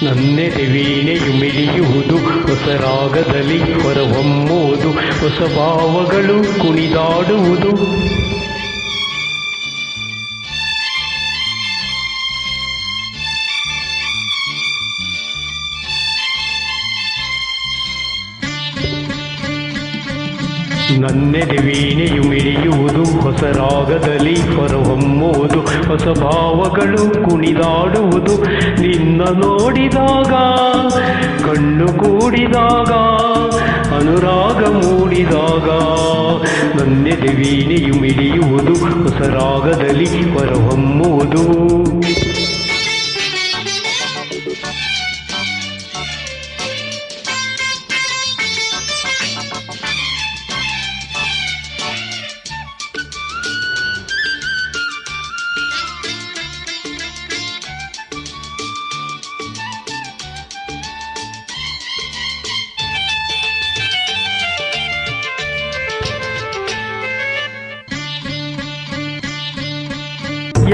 ನನ್ನೆದೆ ವೀಣೆಯು ಮಿಡಿಯುವುದು, ಹೊಸ ರಾಗದಲ್ಲಿ ಹೊರಹೊಮ್ಮುವುದು, ಹೊಸ ಭಾವಗಳು ಕುಣಿದಾಡುವುದು. ನನ್ನೆದೆ ವೀಣೆಯು ಮಿಡಿಯುವುದು, ಹೊಸ ರಾಗದಲ್ಲಿ ಹೊರಹೊಮ್ಮುವುದು, ಹೊಸ ಭಾವಗಳು ಕುಣಿದಾಡುವುದು. ನಿನ್ನ ನೋಡಿದಾಗ, ಕಣ್ಣು ಕೂಡಿದಾಗ, ಅನುರಾಗ ಮೂಡಿದಾಗ, ನನ್ನೆದೆ ವೀಣೆಯು ಮಿಡಿಯುವುದು, ಹೊಸ ರಾಗದಲ್ಲಿ ಹೊರಹೊಮ್ಮುವುದು.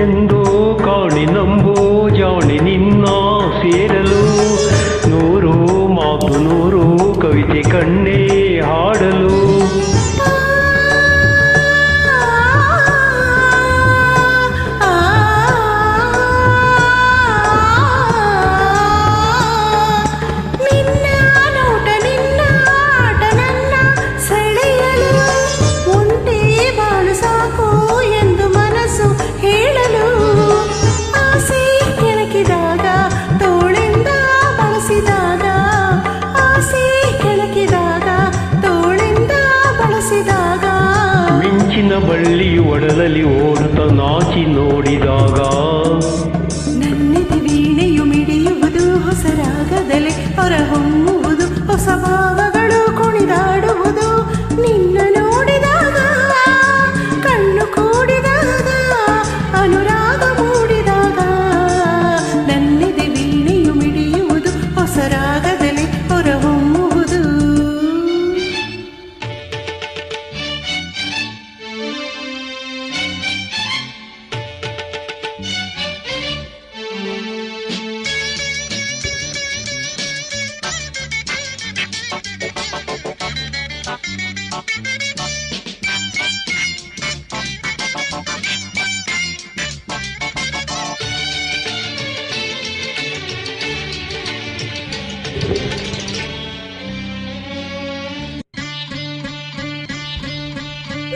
ಎಂದೋ ಕಾಣಿ ನಂಬೋ ಜಾಣೆ ನಿನ್ನ ಸೇರಲು, ನೂರು ಮಾತು ನೂರು ಕವಿತೆ ಕಣ್ಣೇ ಹಾಡಲು. ಬಳ್ಳಿಯು ಒಡಲಲ್ಲಿ ಓಡುತ್ತ ನಾಚಿ ನೋಡಿದಾಗ, ನನ್ನೆದೆ ವೀಣೆಯು ಮಿಡಿಯುವುದು, ಹೊಸ ರಾಗದಲ್ಲಿ ಹೊರಹೊಮ್ಮುವುದು, ಹೊಸ ಭಾವಗಳು ಕುಣಿದಾಡುವುದು. ನಿನ್ನ ನೋಡಿದಾಗ, ಕಣ್ಣು ಕೂಡಿದಾಗ, ಅನುರಾಗ ಮೂಡಿದಾಗ, ನನ್ನೆದೆ ವೀಣೆಯು ಮಿಡಿಯುವುದು, ಹೊಸ ರಾಗದಲ್ಲಿ ಹೊರಹೊಮ್ಮುವುದು.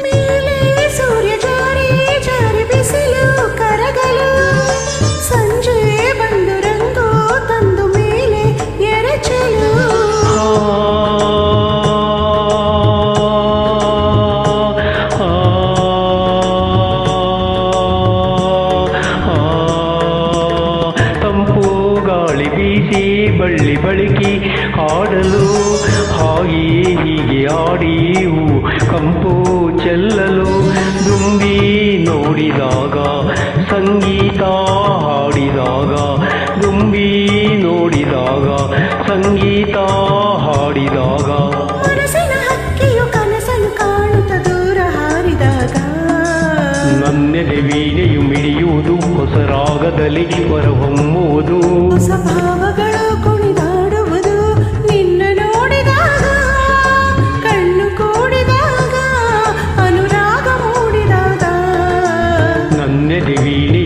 ಮೇಲೆ ಸೂರ್ಯ ಜಾರಿ ಜಾರಿ ಬಿಸಿಲು ಕರಗಲು, ಸಂಜೆ ಬಂದು ರಂಗು ತಂದು ಮೇಲೆ ಎರಚಲು. ತಂಪು ಗಾಳಿ ಬೀಸಿ ಬಳ್ಳಿ ಬಳಿಕಿ ಹಾಡಲು, ಹಾಗೆ ಹೀಗೆ ಆಡಿ ಕಂಪು ಚೆಲ್ಲಲು. ದುಂಬಿ ನೋಡಿದಾಗ, ಸಂಗೀತ ಹಾಡಿದಾಗ, ದುಂಬಿ ನೋಡಿದಾಗ, ಸಂಗೀತ ಹಾಡಿದಾಗ, ಮನಸ್ಸಿನ ಹಕ್ಕಿಯು ಕನಸನ್ನು ಕಾಣುತ್ತ ದೂರ ಹಾರಿದಾಗ, ನನ್ನೆದೆ ವೀಣೆಯು ಮಿಡಿಯುವುದು, ಹೊಸ ರಾಗದಲ್ಲಿ ಹೊರಹೊಮ್ಮುವುದು, ಹೊಸ ಭಾವಗಳು ಕುಣಿದಾಡುವುದು. ನಿನ್ನ ನೋಡಿದಾಗ, ಕಣ್ಣು ಕೂಡಿದಾಗ, ಅನುರಾಗ ಮೂಡಿದಾಗ, ನನ್ನೆದೆ ವೀಣೆ